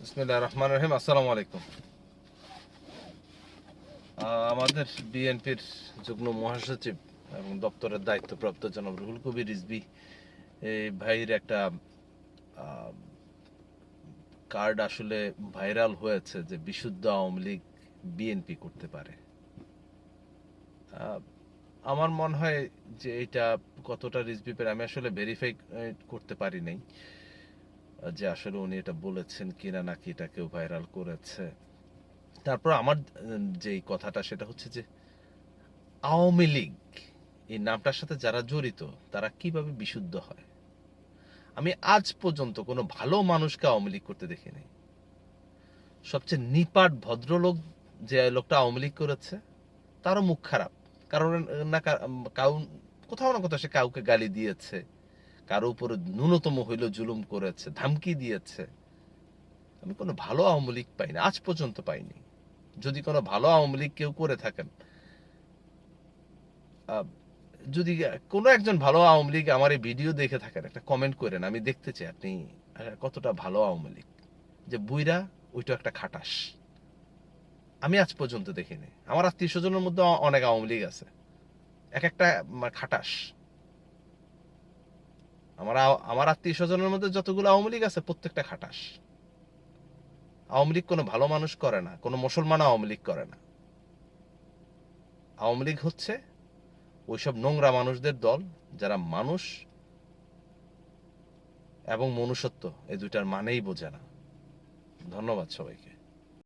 বিসমিল্লাহির রহমানির রহিম। আসসালামু আলাইকুম। আমাদের বিএনপির যুগ্ম মহাসচিব এবং দপ্তরের দায়িত্বপ্রাপ্ত জনাব রুহুল কবির রিজভী এই ভাইয়ের একটা কার্ড আসলে ভাইরাল হয়েছে যে বিশুদ্ধ আওয়ামী লীগ বিএনপি করতে পারে। আমার মনে হয় যে এটা কতটা রিজভী পের আমি আসলে ভেরিফাই করতে পারি নাই যে আসলে উনি এটা বলেছেন কিনা নাকি এটা কেউ ভাইরাল করেছে। তারপর আমার যেই কথাটা সেটা হচ্ছে যে আওয়ামী লীগ এই নামটার সাথে যারা জড়িত তারা কিভাবে বিশুদ্ধ হয়। আমি আজ পর্যন্ত কোনো ভালো মানুষকে আওয়ামী লীগ করতে দেখিনি। সবচেয়ে নিপাট ভদ্রলোক যে লোকটা আওয়ামী লীগ করেছে তারও মুখ খারাপ, কারণ না কোথাও না কোথাও সে কাউকে গালি দিয়েছে, কারো উপরে ন্যূনতম হইলেও জুলুম করেছে, ধামকি দিয়েছে। আমি কোনো ভালো আওয়ামী লীগ পাইনি, আজ পর্যন্ত পাইনি। যদি কোনো ভালো আওয়ামী লীগ কেউ করে থাকেন, যদি কোনো একজন ভালো আওয়ামী লীগ আমার এই ভিডিও দেখে থাকেন, একটা কমেন্ট করেন, আমি দেখতে চাই আপনি কতটা ভালো আওয়ামী লীগ। যে বুইরা ওইটা একটা খাটাস, আমি আজ পর্যন্ত দেখিনি। আমার আত্মীয় স্বজনের মধ্যে অনেক আওয়ামী লীগ আছে, এক একটা খাটাস। আমার আত্মীয় স্বজনের মধ্যে যতগুলো আওয়ামী লীগ আছে প্রত্যেকটা খাটাস। আওয়ামী লীগ কোনো ভালো মানুষ করে না, কোনো মুসলমান আওয়ামী লীগ করে না। আওয়ামী লীগ হচ্ছে ওইসব নোংরা মানুষদের দল যারা মানুষ এবং মনুষ্যত্ব এই দুইটার মানেই বোঝে না। ধন্যবাদ সবাইকে।